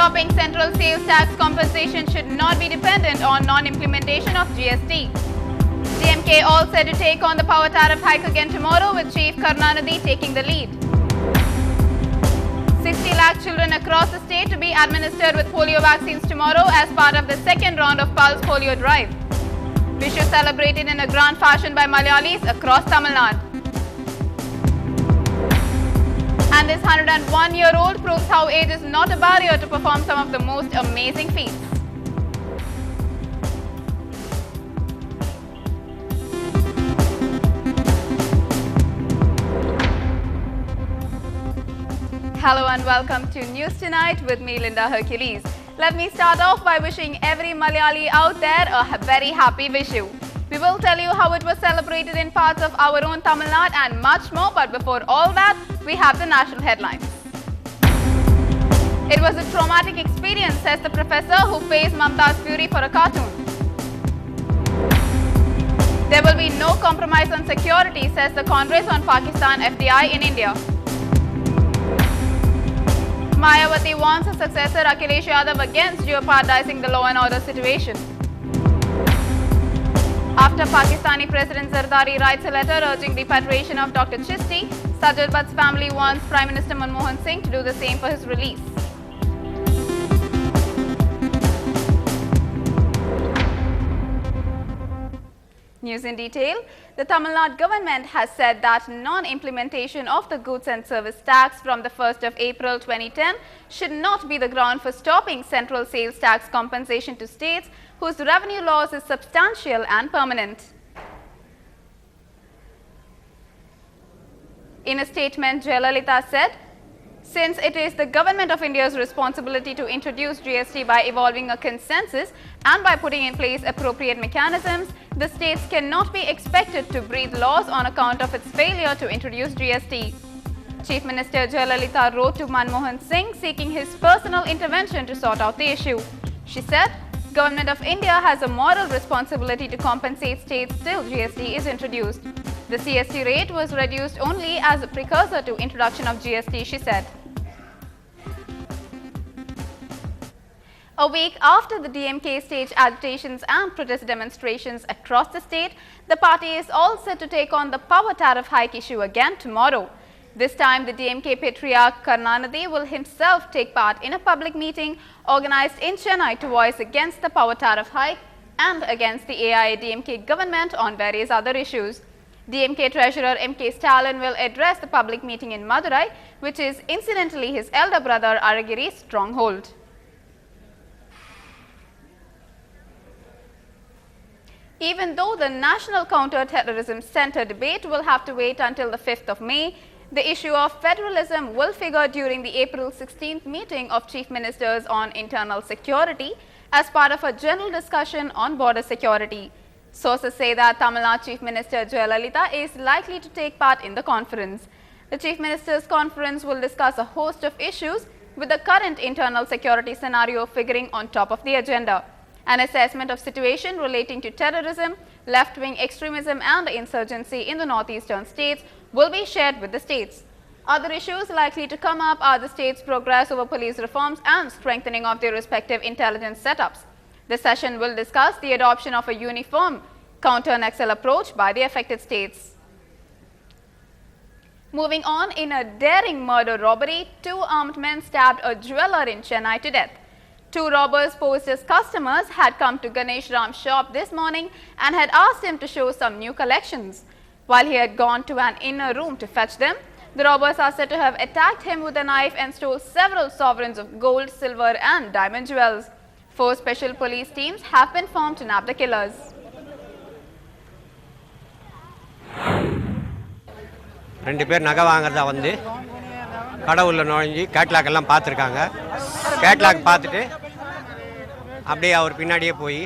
stopping central sales tax compensation should not be dependent on non-implementation of GST. DMK all set to take on the power tariff hike again tomorrow, with Chief Karunanidhi taking the lead. 60 lakh children across the state to be administered with polio vaccines tomorrow as part of the second round of Pulse Polio Drive. Vishu celebrated in a grand fashion by Malayalis across Tamil Nadu. And this 101-year-old proves how age is not a barrier to perform some of the most amazing feats. Hello and welcome to News Tonight with me, Linda Hercules. Let me start off by wishing every Malayali out there a very happy Vishu. We will tell you how it was celebrated in parts of our own Tamil Nadu and much more, but before all that, we have the national headlines. It was a traumatic experience, says the professor who faced Mamta's fury for a cartoon. There will be no compromise on security, says the Congress on Pakistan FDI in India. Mayawati warns her successor Akhilesh Yadav against jeopardizing the law and order situation. After Pakistani President Zardari writes a letter urging repatriation of Dr. Chisti, Sajid Bhatt's family wants Prime Minister Manmohan Singh to do the same for his release. News in detail. The Tamil Nadu government has said that non-implementation of the goods and service tax from the 1st of April 2010 should not be the ground for stopping central sales tax compensation to states whose revenue loss is substantial and permanent. In a statement, Jayalalitha said, since it is the Government of India's responsibility to introduce GST by evolving a consensus and by putting in place appropriate mechanisms, the states cannot be expected to breathe laws on account of its failure to introduce GST. Chief Minister Jayalalitha wrote to Manmohan Singh seeking his personal intervention to sort out the issue. She said, Government of India has a moral responsibility to compensate states till GST is introduced. The CST rate was reduced only as a precursor to introduction of GST, she said. A week after the DMK staged agitations and protest demonstrations across the state, the party is all set to take on the power tariff hike issue again tomorrow. This time, the DMK patriarch Karunanidhi will himself take part in a public meeting organized in Chennai to voice against the power tariff hike and against the AIADMK government on various other issues. DMK Treasurer M.K. Stalin will address the public meeting in Madurai, which is incidentally his elder brother Aragiri's stronghold. Even though the National Counter-Terrorism Centre debate will have to wait until the 5th of May, the issue of federalism will figure during the April 16th meeting of Chief Ministers on internal security as part of a general discussion on border security. Sources say that Tamil Nadu Chief Minister Jayalalitha is likely to take part in the conference. The Chief Ministers' conference will discuss a host of issues, with the current internal security scenario figuring on top of the agenda. An assessment of situation relating to terrorism, left-wing extremism and insurgency in the northeastern states will be shared with the states. Other issues likely to come up are the states' progress over police reforms and strengthening of their respective intelligence setups. The session will discuss the adoption of a uniform counter-Naxal approach by the affected states. Moving on, in a daring murder robbery, 2 armed men stabbed a jeweler in Chennai to death. 2 robbers posed as customers had come to Ganesh Ram's shop this morning and had asked him to show some new collections. While he had gone to an inner room to fetch them, the robbers are said to have attacked him with a knife and stole several sovereigns of gold, silver and diamond jewels. 4 special police teams have been formed to nab the killers. ரெண்டு பேர் நகை வாங்குறதா வந்து கடவுள்ள நுழைஞ்சி catalogue எல்லாம் பார்த்துருக்காங்க. Catalogue பார்த்துட்டு அப்படியே அவர் பின்னாடியே போய்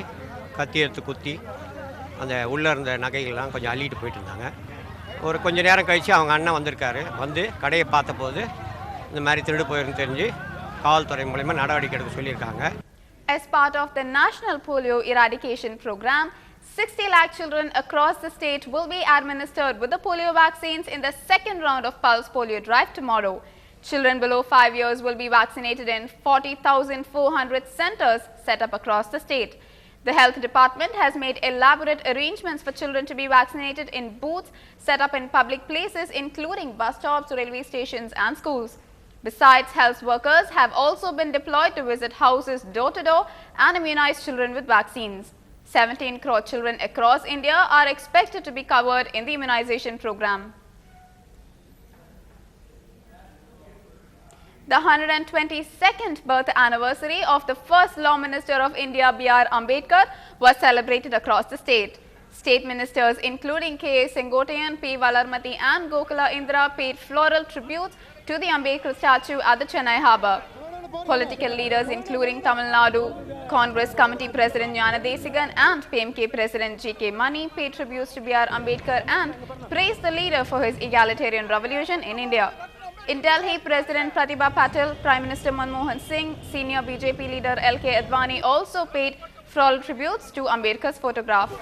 கத்தி எடுத்து குத்தி அந்த உள்ளே இருந்த நகைகள்லாம் கொஞ்சம் அள்ளிட்டு போயிட்டு இருந்தாங்க. ஒரு கொஞ்சம் நேரம் கழித்து அவங்க அண்ணன் வந்திருக்காரு. வந்து கடையை பார்த்தபோது இந்த மாதிரி திருடு போயிருந்து தெரிஞ்சு காவல்துறை மூலமாக நடவடிக்கை எடுக்க சொல்லியிருக்காங்க. As part of the National Polio Eradication Program, 60 lakh children across the state will be administered with the polio vaccines in the second round of Pulse Polio Drive tomorrow. Children below 5 years will be vaccinated in 40,400 centers set up across the state. The health department has made elaborate arrangements for children to be vaccinated in booths set up in public places including bus stops, railway stations and schools. Besides, health workers have also been deployed to visit houses door to door and immunize children with vaccines. 17 crore children across India are expected to be covered in the immunization program. The 122nd birth anniversary of the first Law Minister of India, B.R. Ambedkar, was celebrated across the state. State ministers including K.A. Sengotian, P. Valarmati and Gokula Indra paid floral tributes to the Ambedkar statue at the Chennai harbour. Political leaders including Tamil Nadu Congress Committee President Jnana Desigan and PMK President G.K. Mani paid tributes to B.R. Ambedkar and praised the leader for his egalitarian revolution in India. In Delhi, President Pratibha Patil, Prime Minister Manmohan Singh, senior BJP leader L.K. Advani also paid floral tributes to Ambedkar's photograph.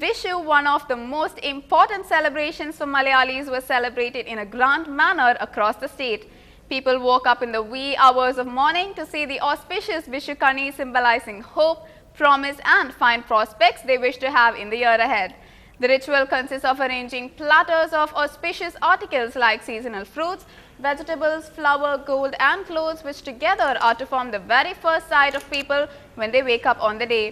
Vishu, one of the most important celebrations for Malayalis, was celebrated in a grand manner across the state. People woke up in the wee hours of morning to see the auspicious Vishu Kani symbolizing hope, promise and fine prospects they wish to have in the year ahead. The ritual consists of arranging platters of auspicious articles like seasonal fruits, vegetables, flour, gold and clothes, which together are to form the very first sight of people when they wake up on the day.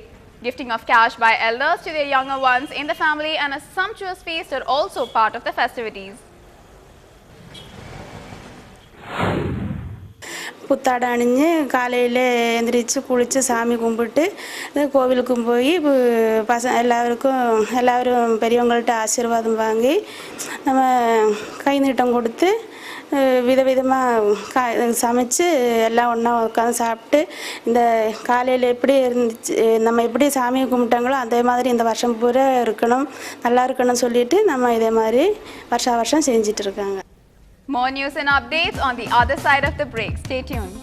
Gifting of cash by elders to their younger ones in the family and a sumptuous feast are also part of the festivities. புத்தாடை அணிஞ்சு காலையில் எந்திரிச்சு குளித்து சாமி கும்பிட்டு கோவிலுக்கும் போய் எல்லாரும் பெரியவங்கள்ட்ட ஆசீர்வாதம் வாங்கி நம்ம கை நீட்டம் கொடுத்து விதவிதமாக சமைச்சு எல்லாம் ஒன்றா உட்காந்து சாப்பிட்டு இந்த காலையில் எப்படி இருந்துச்சு நம்ம எப்படி சாமியை கும்பிட்டாங்களோ அதே மாதிரி இந்த வருஷம் பூரா இருக்கணும் நல்லா இருக்கணும்னு சொல்லிட்டு நம்ம இதே மாதிரி வருஷம் செஞ்சிட்டு இருக்காங்க. More news and updates on the other side of the break. Stay tuned.